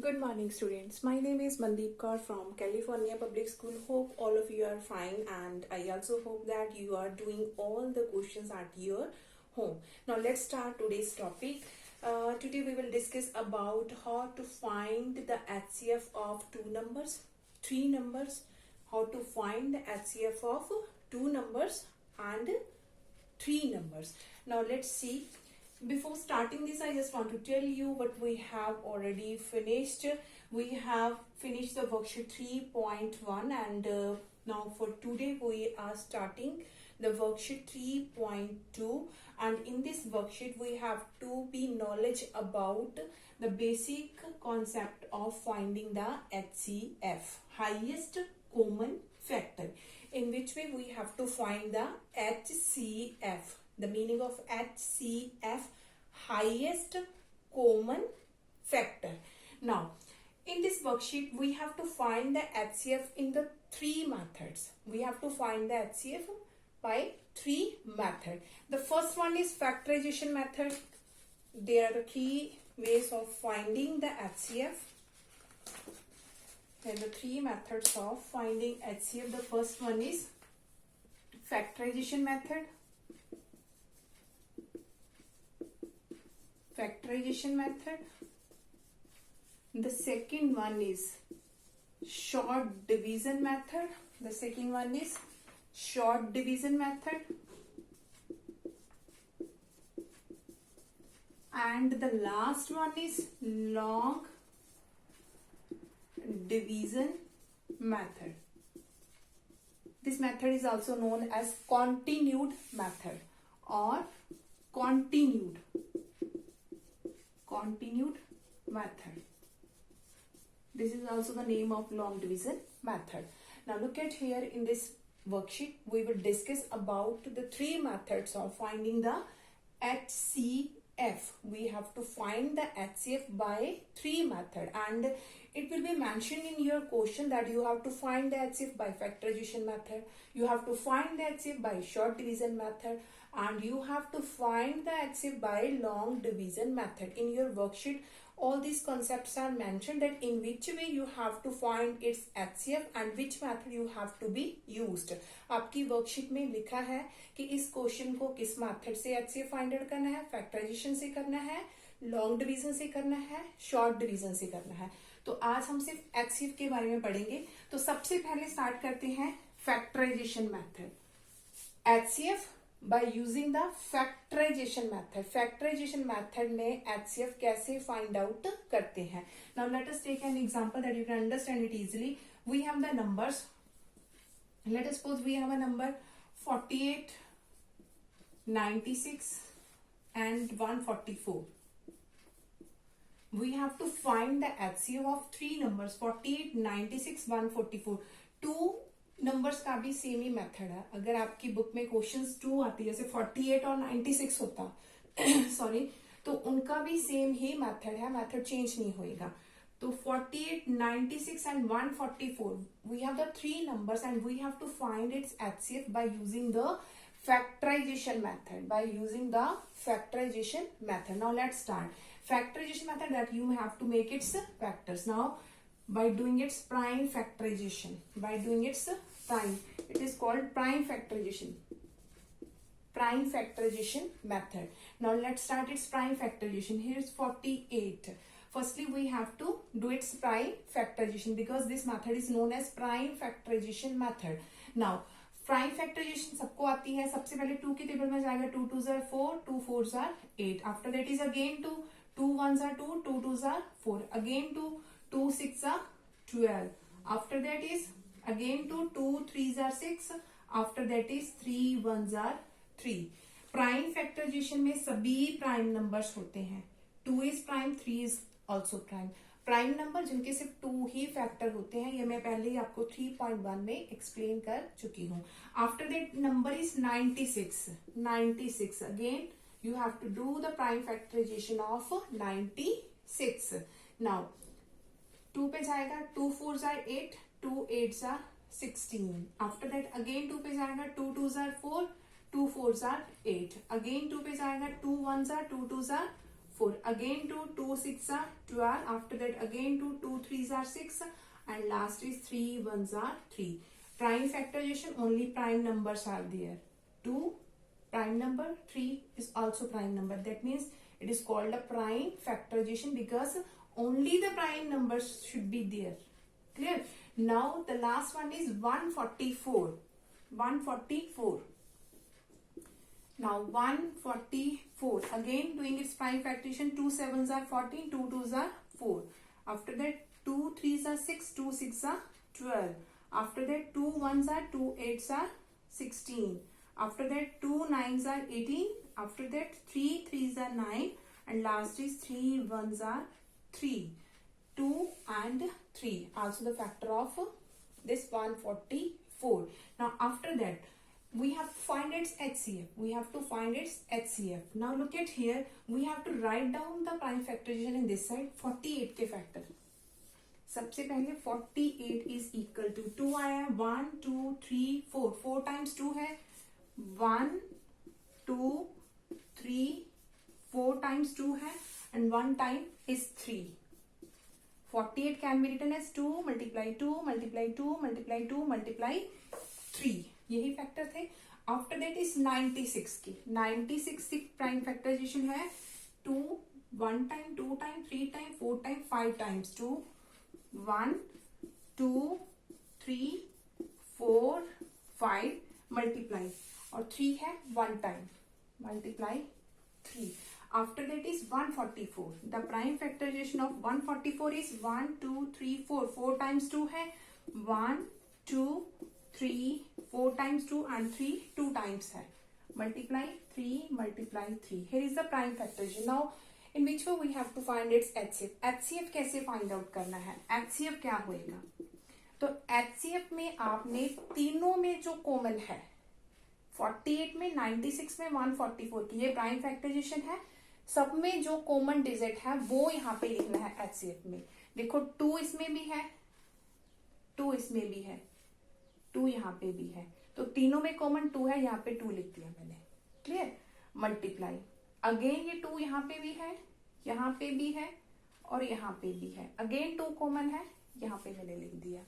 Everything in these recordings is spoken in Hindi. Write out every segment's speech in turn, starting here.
Good morning, students. My name is Mandeep Kaur from California Public School. Hope all of you are fine, and I also hope that you are doing all the questions at your home. Now, let's start today's topic. Today, we will discuss about how to find the HCF of two numbers, three numbers, how to find the HCF of two numbers and three numbers. Now, let's see. Before starting this, I just want to tell you what we have already finished. We have finished the worksheet 3.1 and now for today we are starting the worksheet 3.2, and in this worksheet we have to be knowledge about the basic concept of finding the HCF, highest common factor, in which way we have to find the HCF. The meaning of HCF, highest common factor. Now, in this worksheet, we have to find the HCF in the three methods. We have to find the HCF by three methods. The first one is factorization method. There are three ways of finding the HCF. There are the three methods of finding HCF. The first one is factorization method. Factorization method. The second one is short division method. The second one is short division method. And the last one is long division method. This method is also known as continued method or continued method. This is also the name of long division method. Now look at here in this worksheet, we will discuss about the three methods of finding the HCF. We have to find the HCF by three method, and it will be mentioned in your question that you have to find the HCF by factorization method, you have to find the HCF by short division method, and you have to find the HCF by long division method. In your worksheet, all these concepts are mentioned that in which way you have to find its HCF and which method you have to be used. आपकी वर्कशीट में लिखा है कि इस क्वेश्चन को किस मेथड से HCF फाइंड आउट करना है, फैक्टराइजेशन से करना है, लॉन्ग डिवीजन से करना है, शॉर्ट डिवीजन से करना है. तो आज हम सिर्फ HCF के बारे में पढ़ेंगे. तो सबसे पहले स्टार्ट करते हैं factorization method. HCF by using the factorization method. Factorization method में HCF कैसे find out करते हैं. Now let us take an example that you can understand it easily. We have the numbers. Let us suppose we have a number 48, 96 and 144. We have to find the HCF of three numbers 48, 96, 144. Two numbers का भी सेम ही मेथड है. अगर आपकी बुक में क्वेश्चंस 2 आती है, जैसे 48 और 96 होता सॉरी, तो उनका भी सेम ही मेथड है, मेथड चेंज नहीं होएगा. तो 48, 96 and 144, we have the three numbers and we have to find its HCF by using the factorization method. By using the factorization method. Now let's start. Factorization method, that you have to make its factors. Now by doing its prime factorization, it is called prime factorization method. Now let's start its prime factorization. Here is 48. Firstly we have to do its prime factorization because this method is known as prime factorization method. Now prime factorization सबको आती है. सबसे पहले 2 के टेबल में जाएगा 2 2s are 4, 2 4s are 8. After that is again 2, 2 1s are 2, 2 2s are 4, again 2, 2 6s are 12. After that is again 2, 2 3s are 6. After that is 3 1s are 3. Prime factorization में सभी प्राइम नंबर्स होते हैं. 2 is prime, 3 is also prime. Prime number जिनके सिर्फ 2 ही फैक्टर होते हैं, ये मैं पहले ही आपको 3.1 में एक्सप्लेन कर चुकी हूँ. After that number is 96. Again you have to do the prime factorization of 96. Now 2 पे जाएगा 2 4s are 8, 2 8s are 16. After that again 2 पे जाएगा 2 2s are 4, 2 4s are 8. Again 2 पे जाएगा 2 1s are 2 2s are 4. Again 2 6 are 12. After that again 2 3s are 6, and last is 3 1s are 3. Prime factorization, only prime numbers are there. 2 prime number, 3 is also prime number. That means it is called a prime factorization because only the prime numbers should be there. Clear? Now the last one is 144. 144. Now 144. Again doing its prime factorization. 2 7s are 14. 2 2s are 4. After that 2 3s are 6. 2 6 are 12. After that 2 1s are 2 8s are 16. After that 2 9s are 18. After that 3 3s are 9. And last is 3 1s are 3. 2 and 3. Also the factor of this 144. Now after that we have to find its HCF. We have to find its HCF. Now look at here. We have to write down the prime factorization in this side. 48 के factor. सबसे पहले 48 is equal to 2 आया, 1 2 3 4. 4 times 2 है 1 2 3. 4 times 2 है and 1 time is 3. 48 can be written as 2 multiply 2 multiply 2 multiply 2 multiply 3. यही फैक्टर थे. आफ्टर दैट इज 96 की. 96 की प्राइम फैक्टराइजेशन है 2 1 time 2 time 3 time 4 time 5 times 2 1 2 3 4 5 multiply और 3 है 1 time multiply 3. After that is 144. The prime factorization of 144 is 1 2 3 4. 4 times 2 है 1 2 3 4 times 2 and 3 2 times है. Multiply 3 multiply 3. Here is the prime factorization. Now in which way we have to find its HCF. HCF कैसे find out करना है? HCF क्या होएगा? तो HCF में आपने तीनों में जो कॉमन है 48 में 96 में 144 की ये प्राइम फैक्टराइजेशन है. सब में जो कॉमन डिजिट है वो यहाँ पे लिखना है HCF में. देखो 2 इसमें भी है 2 इसमें भी है 2 यहाँ पे भी है तो तीनों में कॉमन 2 है. यहाँ पे 2 लिख दिया मैंने. क्लियर? मल्टीप्लाई अगेन ये 2 यहाँ पे भी है यहाँ पे भी है और यहाँ पे भी है. अगेन 2 कॉमन है यहाँ पे मैंने लिख दिया.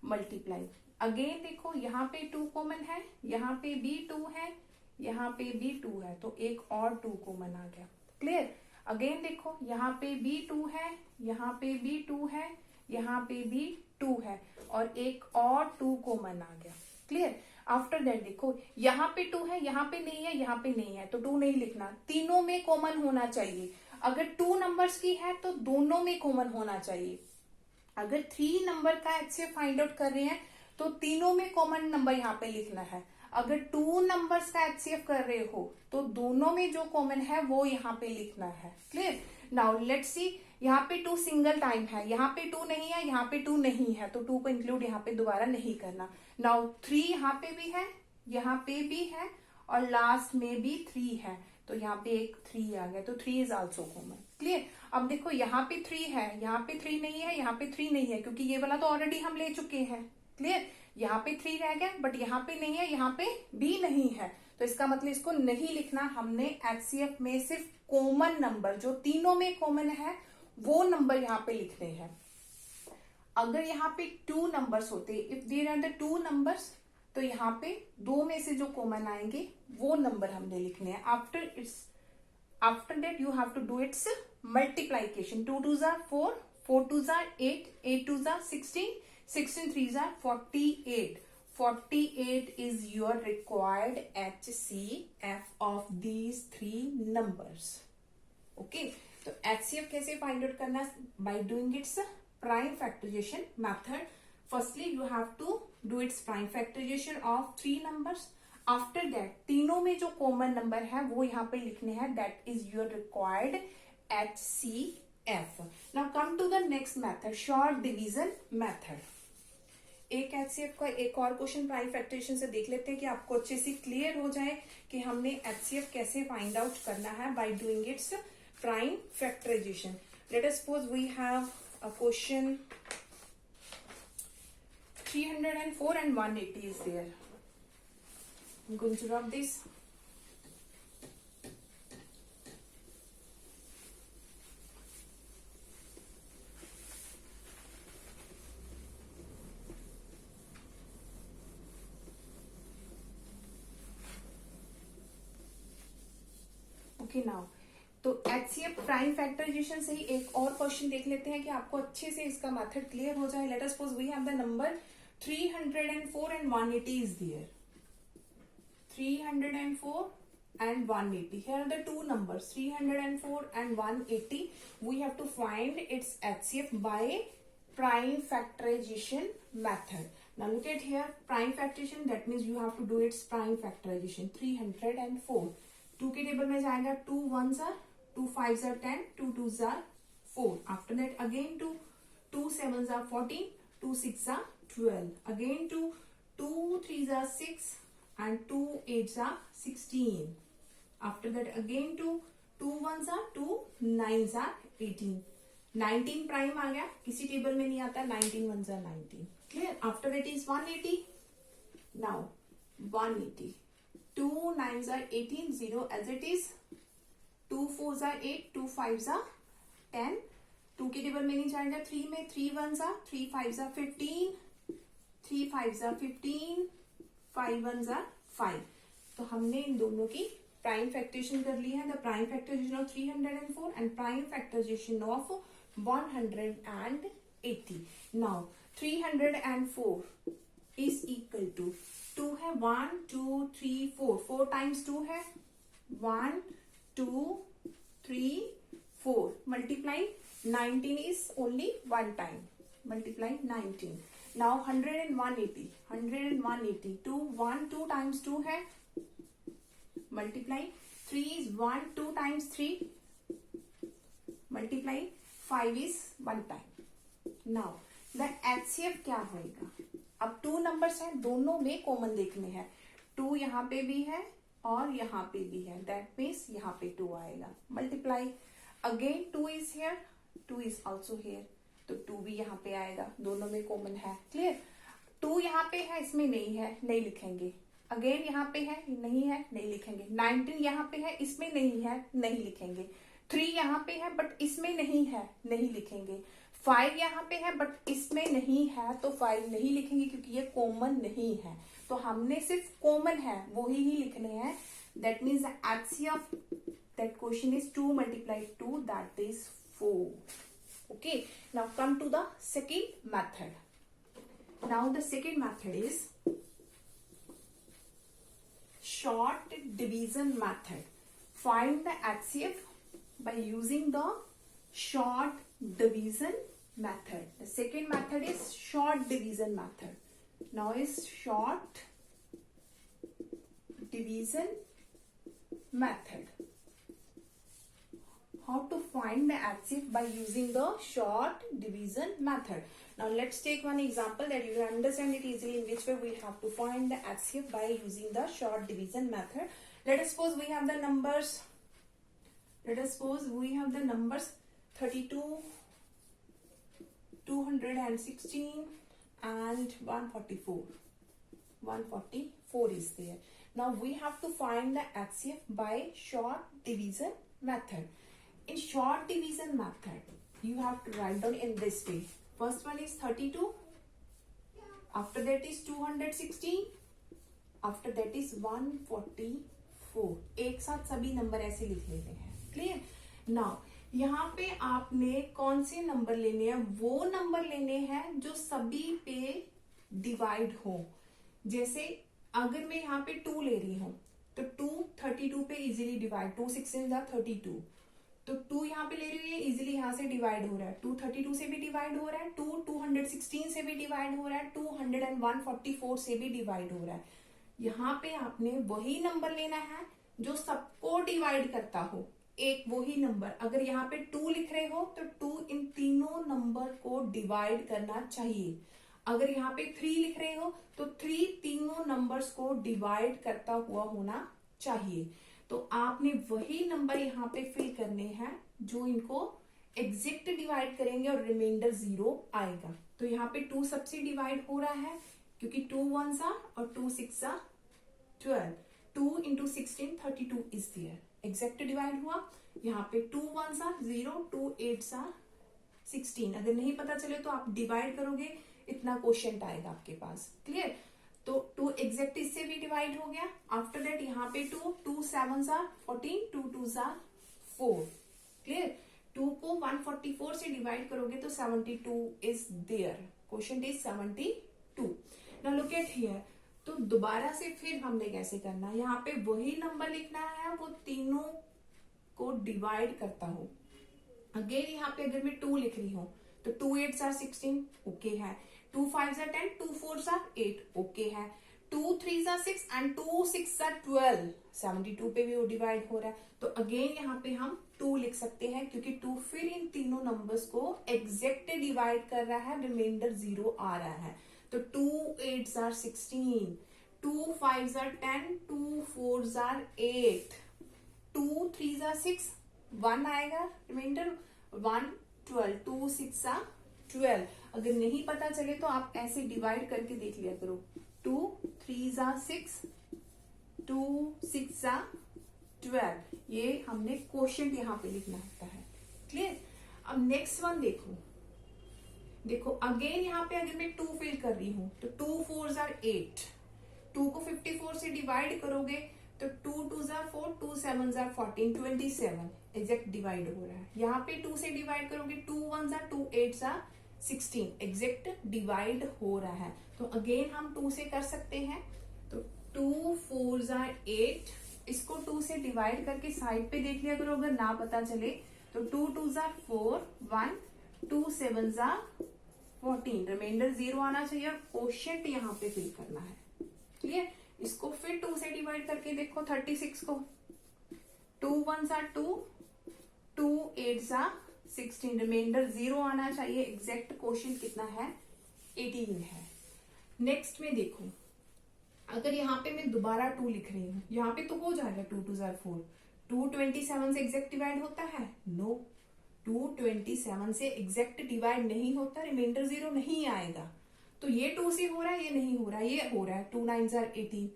मल्टीप्लाई अगेन देखो यहाँ पे 2 कॉमन है यहाँ पे भी 2 है यहाँ पे भी 2 है तो एक और 2 कॉमन आ गया. क्लियर? अगेन देखो यहाँ पे भी 2 है यहाँ पे भी 2 है यहाँ पे भी 2 है और एक और 2 कॉमन आ गया. क्लियर? आफ्टर दैट देखो यहाँ पे 2 है यहाँ पे नहीं है यहाँ पे नहीं है तो 2 नहीं लिखना. तीनों में कॉमन होना चाहिए. अगर 2 नंबर्स की है तो दोनों में कॉमन होना चाहिए. अगर 3 नंबर का HCF फाइंड आउट कर रहे हैं तो तीनों में कॉमन नंबर यहाँ पे लिखना है. अगर 2 नंबर्स का HCF कर रहे हो तो दोनों में जो कॉमन है वो यहाँ पे लिखना है. क्लियर? नाउ लेट्स सी यहाँ पे 2 सिंगल टाइम है यहाँ पे 2 नहीं है यहाँ पे 2 नहीं है तो 2 को इंक्लूड यहाँ पे दोबारा नहीं करना. नाउ 3 यहाँ पे भी है यहाँ पे भी है और लास्ट में भी 3 है तो यहाँ पे एक 3 आ गया तो 3 इज आल्सो कॉमन. क्लियर? अब देखो यहाँ पे 3 है यहाँ पे 3 नहीं है यहाँ पे 3 नहीं है क्योंकि ये वाला तो ऑलरेडी हम ले चुके हैं. क्लियर? यहाँ पे 3 रह गया बट यहाँ पे नहीं है यहाँ पे भी नहीं है तो इसका मतलब इसको नहीं लिखना. हमने HCF में सिर्फ कॉमन नंबर जो तीनों में कॉमन है वो नंबर यहाँ पे लिखने हैं. अगर यहाँ पे 2 नंबर्स होते if there are the 2 numbers तो यहाँ पे 2 में से जो कॉमन आएंगे वो नंबर हमने लिखने हैं. After that you have to do its multiplication. 2 2s are 4 4 2s are 8 8 2s are 16 16 3s are 48. 48 is your required HCF of these 3 numbers. Okay, तो HCF कैसे फाइंड आउट करना? By doing its prime factorization method. Firstly you have to do its prime factorization of 3 numbers. After that तीनों में जो कॉमन नंबर है वो यहाँ पे लिखने हैं. That is your required HCF. Now come to the next method, short division method. एक HCF का एक और क्वेश्चन प्राइम फैक्टराइजेशन से देख लेते हैं कि आपको अच्छे से क्लियर हो जाए कि हमने HCF कैसे फाइंड आउट करना है by doing its prime factorization. Let us suppose we have a question 304 and 180 is there. I'm going to rub this. Okay now तो HCF प्राइम फैक्टराइजेशन से ही एक और क्वेश्चन देख लेते हैं कि आपको अच्छे से इसका मेथड क्लियर हो जाए. Let us suppose we have the number 304 and 180 is there. 304 and 180. Here are the two numbers 304 and 180. We have to find its HCF by prime factorization method. Now look at here, prime factorization, that means you have to do its prime factorization. 304 2 के टेबल में जाएगा, 2 1s are 2 5s are 10, 2 2s are 4. After that again 2 7s are 14, 2 6s are 12. Again 2 3s are 6 and 2 8s are 16. After that again 2 1s are 2 9s are 18. 19 prime आ गया, किसी टेबल में नहीं आता. 19 1s are 19. Clear? After that is 180. Now 180. 2 9s are 18, 0 as it is. 2 4s are 8, 2 5s are 10. 2 के टेबल में नहीं जाएगा. 3 में 3 1s are 3 5s are 15, 3 5s are 15, 5 1s are 5. तो हमने इन दोनों की प्राइम फैक्टराइजेशन कर ली है. The prime factorization of 304 and prime factorization of 180. Now 304 is equal to 2 है, 1 2 3 4, 4 टाइम्स 2 है, 1 2 3 4, multiply 19 is only one time, multiply 19. Now 100 and 180, 100 and 180, 2 1 2 times 2 है, multiply 3 is 1 2 times 3, multiply 5 is 1 time. Now the HCF क्या होएगा? अब 2 नंबर्स हैं, दोनों में कॉमन देखने हैं. 2 यहाँ पे भी है और यहाँ पे भी है, दैट मीन्स यहाँ पे 2 आएगा. Multiply again 2 is here, 2 is also here, तो 2 भी यहाँ पे आएगा, दोनों में कॉमन है. क्लियर? 2 यहाँ पे है, इसमें नहीं है, नहीं लिखेंगे. अगेन यहाँ पे है, नहीं है, नहीं लिखेंगे. 19 यहाँ पे है, इसमें नहीं है, नहीं लिखेंगे. 3 यहाँ पे है बट इसमें नहीं है, नहीं लिखेंगे. 5 यहाँ पे है बट इसमें नहीं है, तो 5 नहीं लिखेंगे क्योंकि ये कॉमन नहीं है. तो हमने सिर्फ कॉमन है वो ही लिखने हैं. That means the HCF that question is 2 multiplied 2, that is 4. Okay, now come to the second method. Now the second method is short division method. Find the HCF by using the short division method. The second method is short division method. Now is short division method. How to find the HCF by using the short division method. Now let's take one example that you can understand it easily, in which way we have to find the HCF by using the short division method. Let us suppose we have the numbers. Let us suppose we have the numbers 32, 216 and 144. 144 is there. Now we have to find the HCF by short division method. In short division method, you have to write down in this way. First one is 32. After that is 216. After that is 144. एक साथ सभी नंबर ऐसे लिख लेते हैं. क्लियर? नाउ यहाँ पे आपने कौन से नंबर लेने हैं? वो नंबर लेने हैं जो सभी पे डिवाइड हो. जैसे अगर मैं यहाँ पे 2 ले रही हूँ तो 2 32 पे इजीली डिवाइड, 2 16 जा 32, तो 2 यहाँ पे ले रही हूँ, ये इजीली यहाँ से डिवाइड हो रहा है. 2 32 से भी डिवाइड हो रहा है, 2 216 से भी डिवाइड हो रहा है, 200 and 144 से भी डिवाइड हो रहा है. यहाँ पे आपने वही नंबर लेना है जो सबको डिवाइड करता हो. एक वही नंबर, अगर यहाँ पे 2 लिख रहे हो तो 2 इन तीनों नंबर को डिवाइड करना चाहिए. अगर यहाँ पे 3 लिख रहे हो तो 3 तीनों नंबर्स को डिवाइड करता हुआ होना चाहिए. तो आपने वही नंबर यहाँ पे फिल करने हैं जो इनको एग्जैक्ट डिवाइड करेंगे और रिमाइंडर 0 आएगा. तो यहाँ पे 2 सबसे डिवाइड हो रहा है क्योंकि 2 1s are और 2 6s are 12. 2 into 16 32 is there. Exact divide हुआ. यहाँ पे 2 1s are 0, 2 8s are 16. अगर नहीं पता चले तो आप डिवाइड करोगे, इतना क्वोशिएंट आएगा आपके पास. क्लियर? तो 2 एग्जैक्ट इससे भी डिवाइड हो गया। आफ्टर दैट यहाँ पे 2 7 आर 14, 2 2 आर 4। क्लियर। 2 को 144 से डिवाइड करोगे तो 72 is there. Question is 72। Now look at here. तो दोबारा से फिर हमने कैसे करना है, यहाँ पे वही नंबर लिखना है, वो तीनों को डिवाइड करता हूं। अगेन यहाँ पे अगर मैं 2 लिख रही हूं तो 2 8 आर 16, ओके है। 2 5 आर 10, 2 4 आर 8, ओके है। 2 3 आर 6 एंड 2 6 आर 12। 72 पे भी वो डिवाइड हो रहा है, तो अगेन यहाँ पे हम 2 लिख सकते हैं, क्योंकि 2 फिर इन तीनों नंबर्स को एग्जैक्ट डिवाइड कर रहा है, रिमाइंडर 0 आ रहा है। तो 2 8 आर 16, 2 5 आर 10, 2 4 आर 8, 2 3 आर 6, 1 आएगा रिमाइंडर, 1 12, 2 6 आर 12। अगर नहीं पता चले तो आप ऐसे डिवाइड करके देख लिया करो। 2 3 आर 6, 2 6 आर 12। ये हमने क्वोशिएंट यहाँ पे लिखना होता है। क्लियर। अब नेक्स्ट वन देखो अगेन यहाँ पे अगर मैं 2 फिल कर रही हूं तो 2 4 आर 8, 2 को 54 से डिवाइड करोगे तो 2 2 आर 4, 2 7 आर 14, 27 एग्जैक्ट डिवाइड हो रहा है। यहाँ पे 2 से डिवाइड करोगे 2 1 आर 2 8 आर 16 एग्जैक्ट डिवाइड हो रहा है। तो अगेन हम 2 से कर सकते हैं। तो 2 4 आर 8, इसको 2 से डिवाइड करके साइड पे देख लिया करो, अगर ना पता चले तो 2 2 आर 4, 1 2 7 आर 14, रिमाइंडर 0 आना चाहिए और क्वोशिएंट यहाँ पे फिल करना है। क्लियर। इसको फिर 2 से डिवाइड करके देखो 36 को, 2 1 आर 2, 2 8 आर 16, रिमाइंडर 0 आना चाहिए। एग्जैक्ट क्वोशिएंट कितना है, 18 है। नेक्स्ट में देखो, अगर यहाँ पे मैं दोबारा 2 लिख रही हूँ, यहाँ पे तो हो जाएगा 2 2 आर 4, 2 27 से एग्जैक्ट डिवाइड होता है, नो। 2 27 से एग्जैक्ट डिवाइड नहीं होता, रिमाइंडर 0 नहीं आएगा। तो ये 2 से हो रहा है, ये नहीं हो रहा है, ये हो रहा है। 2 9 आर 18।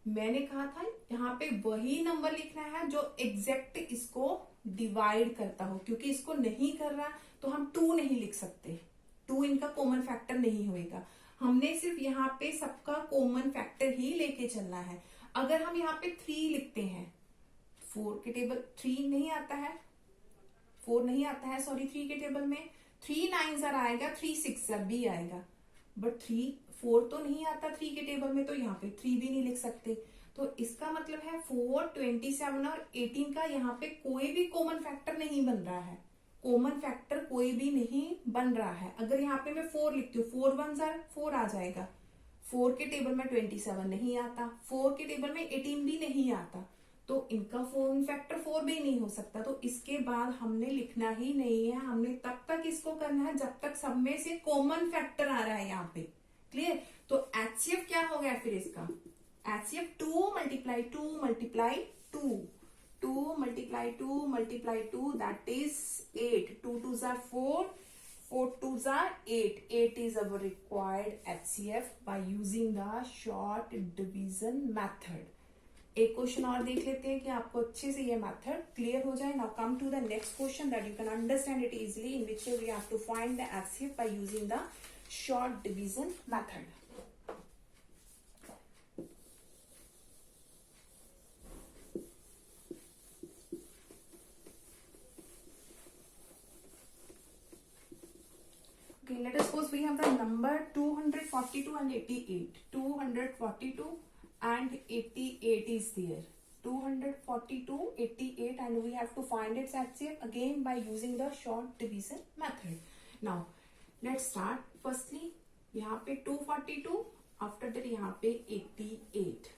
मैंने कहा था यहाँ पे वही नंबर लिखना है जो एग्जैक्ट इसको डिवाइड करता हो, क्योंकि इसको नहीं कर रहा तो हम 2 नहीं लिख सकते, 2 इनका कॉमन फैक्टर नहीं होएगा। हमने सिर्फ यहाँ पे सबका कॉमन फैक्टर ही लेके चलना है। अगर हम यहाँ पे 3 लिखते हैं, 4 के टेबल 3 नहीं आता है, 4 नहीं आता है, सॉरी 3 के टेबल में 3 9 आर आएगा, 3 6 आर भी आएगा, बट 3 4 तो नहीं आता 3 के टेबल में, तो यहाँ पे 3 भी नहीं लिख सकते। तो इसका मतलब है 4 27 और 18 का यहाँ पे कोई भी कॉमन फैक्टर नहीं बन रहा है, कॉमन फैक्टर कोई भी नहीं बन रहा है। अगर यहाँ पे मैं 4 लिखती हूँ, 4 1 आर 4 आ जाएगा, 4 के टेबल में 27 नहीं आता, 4 के टेबल में 18 भी नहीं आता, तो इनका कॉमन फैक्टर 4 भी नहीं हो सकता। तो इसके बाद हमने लिखना ही नहीं है, हमने तब तक इसको करना है जब तक सब में से कॉमन फैक्टर आ रहा है यहाँ पे। क्लियर। तो HCF क्या हो गया फिर इसका, HCF 2 multiply 2 multiply 2, 2 multiply 2 multiply 2, that is 8, 2 2 are 4, 4 2 are 8, 8 is our required HCF by using the short division method। एक क्वेश्चन और देख लेते हैं कि आपको अच्छे से ये मेथड क्लियर हो जाए। Now come to the next question that you can understand it easily, in which we have to find the HCF by using the short division method। Okay, let us suppose we have the number 242 and 88. 242 and 88 is there. 242, 88, and we have to find its HCF again by using the short division method. Now let's start. Firstly यहाँ पे 242, आफ्टर दैट यहाँ पे 88।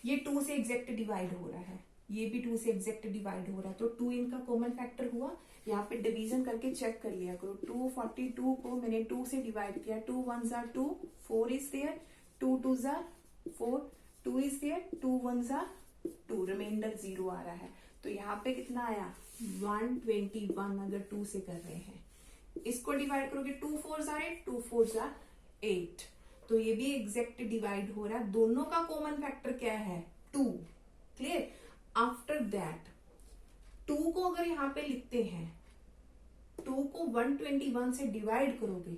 ये 2 से एग्जैक्ट डिवाइड हो रहा है, ये भी 2 से एग्जैक्ट डिवाइड हो रहा है, तो 2 इनका कॉमन फैक्टर हुआ। यहाँ पे डिवीजन करके चेक कर लिया करो। 242 को मैंने 2 से डिवाइड किया, 2 1 are 2, 4 is there, 2 2 are 4, 2 is there, 2 1 are 2, remainder 0 आ रहा है। तो यहाँ पे कितना आया, 121 अगर 2 से कर रहे हैं। इसको डिवाइड करोगे 2 4 आर 8, 2 4 आर 8, तो ये भी एग्जैक्ट डिवाइड हो रहा है। दोनों का कॉमन फैक्टर क्या है, 2। क्लियर। आफ्टर दैट 2 को अगर यहाँ पे लिखते हैं, 2 को 121 से डिवाइड करोगे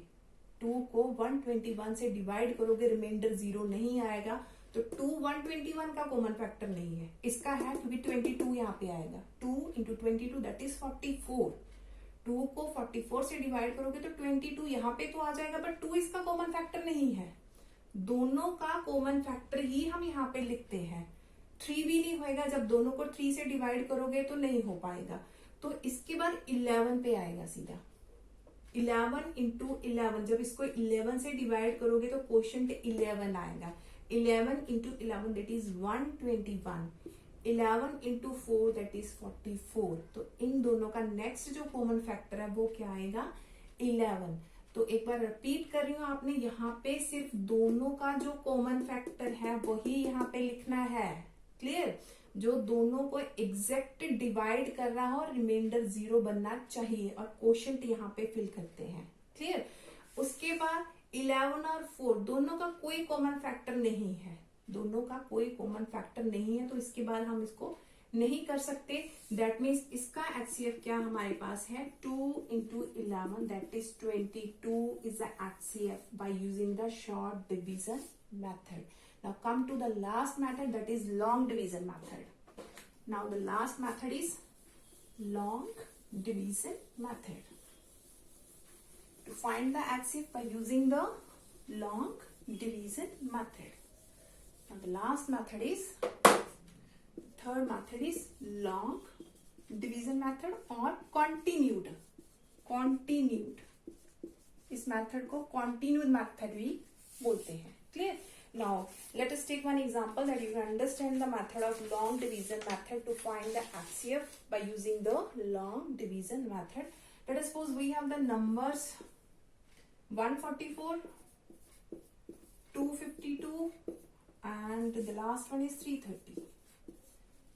2 को 121 से डिवाइड करोगे रिमाइंडर 0 नहीं आएगा, तो 2 121 का कॉमन फैक्टर नहीं है, इसका है क्योंकि 22 यहाँ पे आएगा। 2 इंटू 22 दैट इज 44। 2 को 44 से डिवाइड करोगे तो 22 यहाँ पे तो आ जाएगा, बट 2 इसका कॉमन फैक्टर नहीं है। दोनों का कॉमन फैक्टर ही हम यहाँ पे लिखते हैं। 3 भी नहीं होएगा, जब दोनों को 3 से डिवाइड करोगे तो नहीं हो पाएगा। तो इसके बाद 11 पे आएगा सीधा। 11 इंटू 11, जब इसको 11 से डिवाइड करोगे तो क्वोशंट 11 आएगा। 11 into 11 that is 121। 11 into 4 that is 44। तो इन दोनों का नेक्स्ट जो कॉमन फैक्टर है वो क्या आएगा? 11। तो एक बार रिपीट कर रही हूं, आपने यहाँ पे सिर्फ दोनों का जो कॉमन फैक्टर है वही यहाँ पे लिखना है। क्लियर? जो दोनों को एग्जैक्ट डिवाइड कर रहा हो और रिमाइंडर 0 बनना चाहिए, और क्वोशंट यहाँ पे फिल करते हैं। क्लियर? उसके बाद 11 और 4 दोनों का कोई कॉमन फैक्टर नहीं है, दोनों का कोई कॉमन फैक्टर नहीं है, तो इसके बाद हम इसको नहीं कर सकते। दैट मीन्स इसका HCF क्या हमारे पास है? 2 into 11 that is 22 is the HCF by using the short division method. Now come to the last method, that is long division method. Now the last method is long division method. To find the HCF by using the long division method. Now the last method is, third method is long division method or continued. Continued. इस method को continued method भी बोलते हैं। Clear? Now let us take one example that you can understand the method of long division method to find the HCF by using the long division method. Let us suppose we have the numbers 144, 252 and the last one is 330.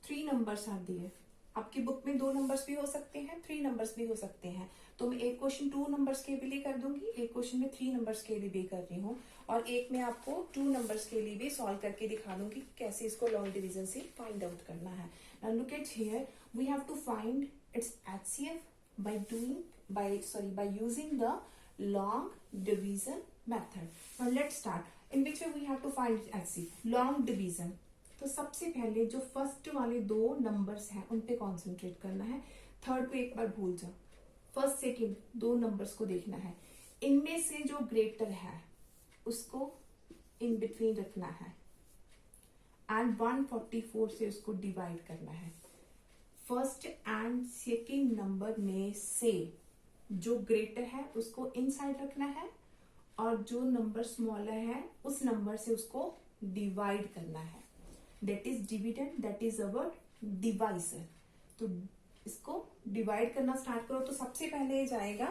3 numbers are there. आपकी बुक में 2 नंबर्स भी हो सकते हैं, 3 नंबर्स भी हो सकते हैं। तो मैं एक क्वेश्चन 2 नंबर्स के लिए कर दूंगी, एक क्वेश्चन में 3 नंबर्स के लिए भी कर रही हूँ, और एक में आपको 2 नंबर्स के लिए भी सॉल्व करके दिखा दूंगी कैसे इसको लॉन्ग डिवीजन से फाइंड आउट करना है। Now look at here, we have to find its HCF by using the long division method. Now let's start. In which way we have to find HCF? Long division. तो सबसे पहले जो फर्स्ट वाले 2 नंबर्स हैं उन पे कॉन्सेंट्रेट करना है, थर्ड को एक बार भूल जाओ। फर्स्ट सेकेंड 2 नंबर्स को देखना है, इनमें से जो ग्रेटर है उसको इन बिटवीन रखना है एंड 144 से उसको डिवाइड करना है। फर्स्ट एंड सेकेंड नंबर में से जो ग्रेटर है उसको इनसाइड रखना है, और जो नंबर स्मॉलर है उस नंबर से उसको डिवाइड करना है। That is dividend, that is our divisor. तो इसको डिवाइड करना स्टार्ट करो। तो सबसे पहले जाएगा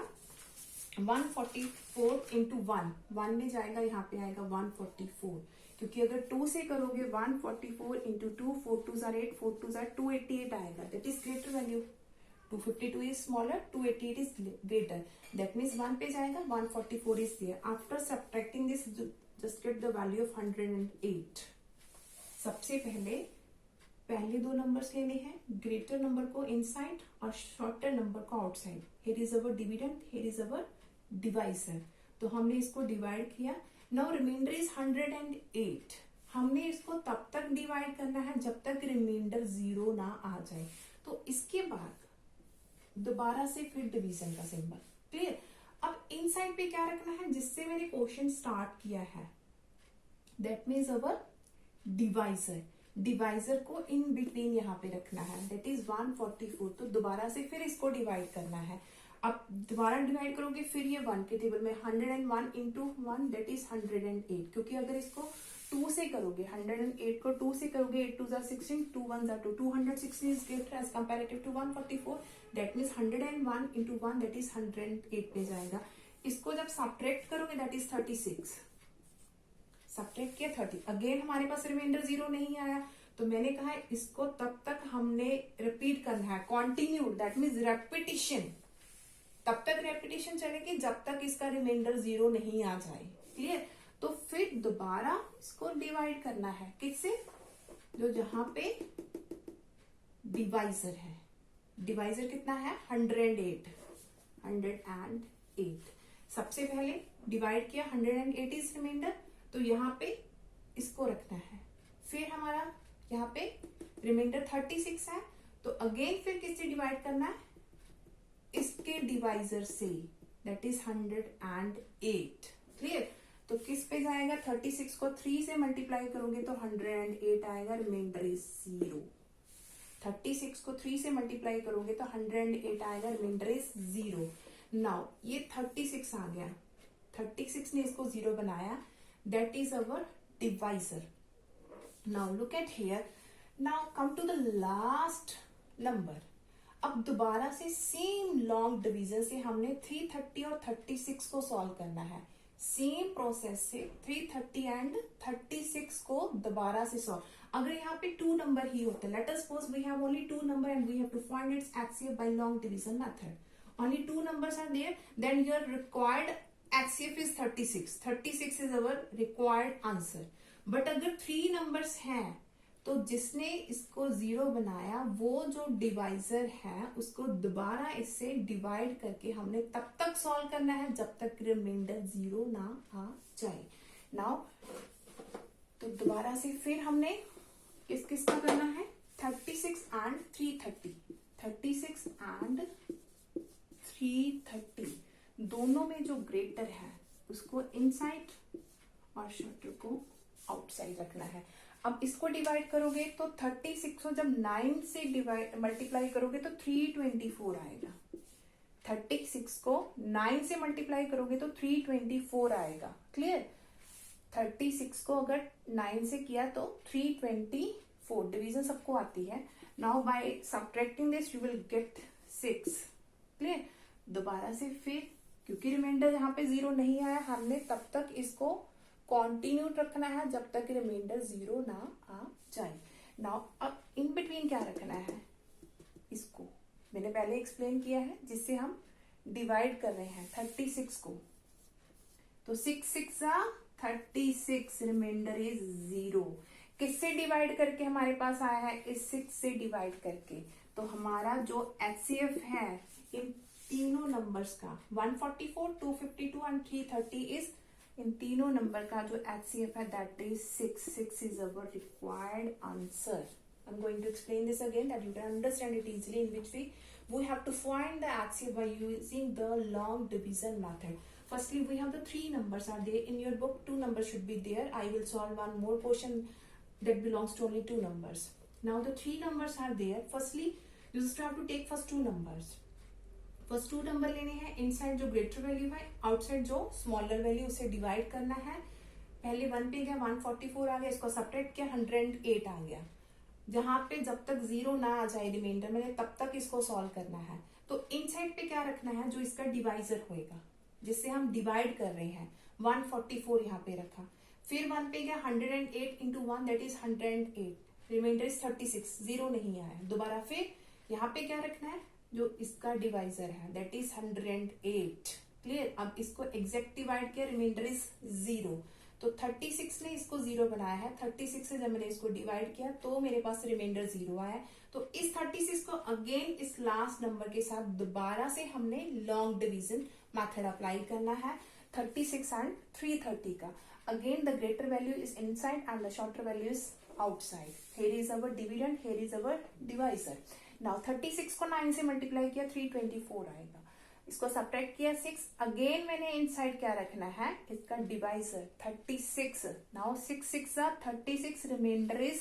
144 इंटू 1 में जाएगा, यहाँ पे आएगा 144, क्योंकि अगर 2 से करोगे 144 इंटू 2, 4 2 8, 4 2 288 आएगा। That is greater value. 252 is smaller, 288 is greater. That means 1 पे जाएगा, 144 is there. After subtracting this just get the value of 108। सबसे पहले 2 नंबर्स लेने हैं, ग्रेटर नंबर को इनसाइड और शॉर्टर नंबर को outside. Here is our dividend, here is our divisor. तो हमने इसको डिवाइड किया। Now remainder is 108। हमने इसको तब तक डिवाइड करना है जब तक रिमाइंडर 0 ना आ जाए। तो इसके बाद दोबारा से फिर डिवीजन का सिंबल। क्लियर? अब इनसाइड पे क्या रखना है जिससे मैंने क्वेश्चन स्टार्ट किया है, that means our divisor. Divisor को इन बिटवीन यहाँ पे रखना है, दैट इज 144। तो दोबारा से फिर इसको डिवाइड करना है। अब दोबारा डिवाइड करोगे फिर ये 1 के टेबल में 101 इंटू 1 दैट इज 108, क्योंकि अगर इसको 2 से करोगे, 108 को 2 से करोगे, 8 2 16, 2 1 2, 216 is greater as comparative to 144। That means 101 into 1 that is 108 पे जाएगा। इसको जब सब्ट्रैक्ट करोगे दैट इज 36। सब्ट्रैक्ट किया 30, अगेन हमारे पास रिमाइंडर 0 नहीं आया। तो मैंने कहा इसको तब तक हमने रिपीट करना है, कॉन्टिन्यूड, दैट मीन्स रेपिटिशन। तब तक रेपिटेशन चलेगी जब तक इसका रिमाइंडर 0 नहीं आ जाए। क्लियर? तो फिर दोबारा इसको डिवाइड करना है, किससे? जो जहां पे डिवाइजर है। डिवाइजर कितना है? 108। सबसे पहले डिवाइड किया 180 इज रिमाइंडर, तो यहाँ पे इसको रखना है। फिर हमारा यहाँ पे रिमाइंडर 36 है, तो अगेन फिर किससे डिवाइड करना है, इसके डिवाइजर से, दैट इज 108। क्लियर? तो किस पे जाएगा, 36 को 3 से मल्टीप्लाई करोगे तो 108 आएगा, रिमाइंडर इज 0। 36 को 3 से मल्टीप्लाई करोगे तो 108 आएगा, रिमाइंडर इज 0। नाउ ये 36 आ गया, 36 ने इसको 0 बनाया, that is our divisor. Now look at here, now come to the last number. अब दोबारा से सेम लॉन्ग डिवीजन से हमने 330 और 36 को सॉल्व करना है। सेम प्रोसेस से 330 एंड 36 को दोबारा से सॉल्व। अगर यहाँ पे 2 नंबर ही होते, let us suppose we have only 2 number and we have to find its HCF by long division method. Only 2 numbers are there, then your required HCF is 36. 36 is our required answer. But अगर 3 numbers हैं, तो जिसने इसको 0 बनाया वो जो डिवाइजर है उसको दोबारा इससे डिवाइड करके हमने तब तक सॉल्व करना है जब तक रिमाइंडर 0 ना आ जाए। नाउ तो दोबारा से फिर हमने किस किस का करना है, 36 एंड 330, 36 एंड 330 दोनों में जो ग्रेटर है उसको इनसाइड और शॉर्टर को आउटसाइड रखना है। अब इसको डिवाइड करोगे तो 36 को जब 9 से डिवाइड मल्टीप्लाई करोगे तो 324 आएगा। 36 को 9 से मल्टीप्लाई करोगे तो 324 आएगा। क्लियर? 36 को अगर 9 से किया तो 324, डिवीजन सबको आती है। Now by subtracting this you will get 6। Clear? दोबारा से फिर क्योंकि रिमाइंडर यहाँ पे 0 नहीं आया, हमने तब तक इसको कॉन्टिन्यू रखना है जब तक रिमाइंडर 0 ना आ जाए। नाउ अब इन बिटवीन क्या रखना है, इसको मैंने पहले एक्सप्लेन किया है, जिससे हम डिवाइड कर रहे हैं 36 को। तो 6 6 36, रिमाइंडर इज 0। किससे डिवाइड करके हमारे पास आया है, इस 6 से डिवाइड करके। तो हमारा जो HCF है इन तीनों नंबर्स का 144, 252 एंड 330 इज, इन तीनों नंबर का जो HCF है that is 6। 6 is our required answer. I'm going to explain this again that you can understand it easily, in which we have to find the HCF by using the long division method. Firstly, we have the 3 numbers are there in your book. 2 numbers should be there. I will solve one more portion that belongs to only 2 numbers. Now the 3 numbers are there. Firstly, you just have to take first 2 numbers. First 2 number लेने हैं, इनसाइड जो ग्रेटर वैल्यू है, आउटसाइड जो स्मॉलर वैल्यू, उसे डिवाइड करना है। पहले 1 पे गया 144 आ गया, इसको सब्ट्रैक्ट किया 108 आ गया। जहां पे जब तक 0 ना आ जाए रिमाइंडर में तब तक इसको सॉल्व करना है। तो इनसाइड पे क्या रखना है, जो इसका डिवाइजर होएगा जिससे हम डिवाइड कर रहे हैं, 144 यहाँ पे रखा। फिर 1 पे गया 108 into 1 that is 108, remainder is 36, 0 नहीं आया। दोबारा फिर यहाँ पे क्या रखना है, जो इसका डिवाइजर है दैट इज 108। क्लियर? अब इसको एग्जैक्ट डिवाइड किया, रिमाइंडर इज 0। तो 36 ने इसको 0 बनाया है, 36 से जब मैंने इसको डिवाइड किया तो मेरे पास रिमाइंडर 0 आया। तो इस 36 को अगेन इस लास्ट नंबर के साथ दोबारा से हमने लॉन्ग डिवीजन मेथड अप्लाई करना है 36 एंड 330 का। Again the greater value is inside and the shorter value is outside. Here is our dividend, here is our divisor. Now 36 को 9 से मल्टीप्लाई किया 324 आएगा, इसको सब्ट्रैक्ट किया 6। अगेन मैंने इनसाइड क्या रखना है, इसका डिवाइजर 36। Now 6 6 36, reminder is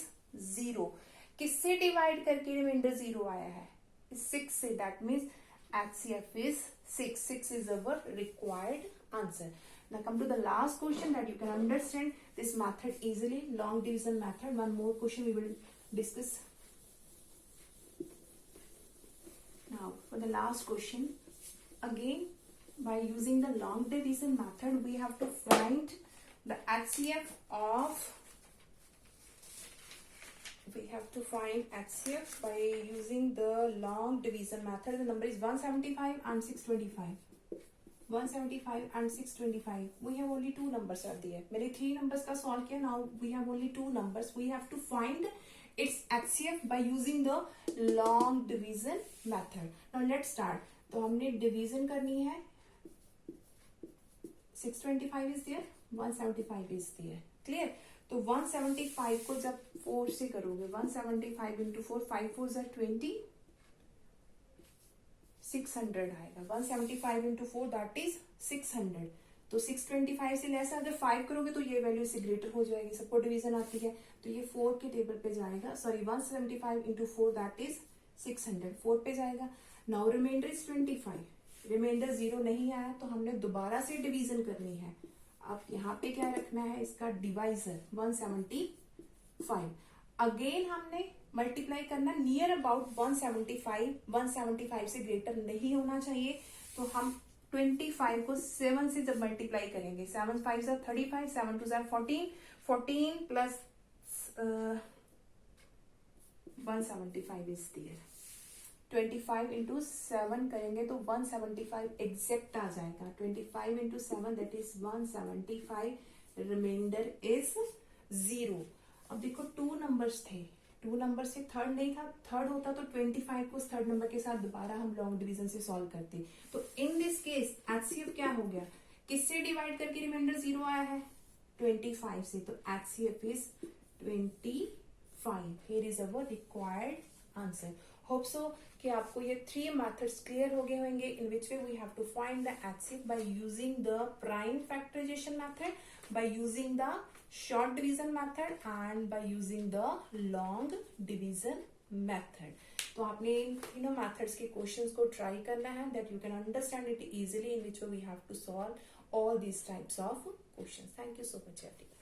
0। किससे डिवाइड करके रिमाइंडर 0 आया है, 6 से, that means HCF is 6. 6 is our required answer. Now come to the last question that you can understand this method easily, long division method. One more question we will discuss. Now for the last question, again by using the long division method we have to find the HCF of, we have to find HCF by using the long division method. The number is 175 and 625. 175 and 625. We have only 2 numbers are there. मैंने 3 numbers का solve किया. Now we have only 2 numbers. We have to find its HCF by using the long division method. Now let's start. तो हमने division करनी है 625 is there, 175 is there. Clear? तो 175 को जब 4 से करोगे, 175 इंटू 4, 5 4 ज़ा 20, 600 आएगा. 175 इंटू 4 दैट इज 600. तो 625 से लेस अगर 5 करोगे तो ये वैल्यू इससे ग्रेटर हो जाएगी. सबको डिवीजन आती है तो ये 4 के टेबल पे जाएगा. सॉरी 175 इंटू 4 दैट इज 600, 4 पे जाएगा. Now remainder is 25. रिमाइंडर 0 नहीं आया तो हमने दोबारा से डिवीजन करनी है. अब यहाँ पे क्या रखना है, इसका डिवाइजर 175. अगेन हमने मल्टीप्लाई करना नियर अबाउट 175. 175 से ग्रेटर नहीं होना चाहिए. तो हम 25 को 7 से जब मल्टीप्लाई करेंगे, 7 5 ज़ा 35, 7 2 ज़ा 14, 14 प्लस 175 इज देयर. 25 इंटू 7 करेंगे तो 175 एग्जैक्ट आ जाएगा. 25 into 7 that is 175. Remainder is 0. अब देखो 2 नंबर्स थे, 2 नंबर से थर्ड नहीं था. थर्ड होता तो 25 को थर्ड नंबर के साथ दोबारा हम लॉन्ग डिवीजन से सॉल्व करते. तो इन दिस केस एचसीएफ क्या हो गया, किससे डिवाइड करके रिमाइंडर 0 आया है, 25 से. तो HCF is 25. Here is our required answer. Hope so कि आपको ये 3 मेथड्स क्लियर हो गए होंगे in which way we have to find the HCF by using the prime factorization method, by using the short division method and by using the long division method. तो आपने इन तीनों methods के questions को try करना है that you can understand it easily in which way we have to solve all these types of questions. Thank you so much everyone.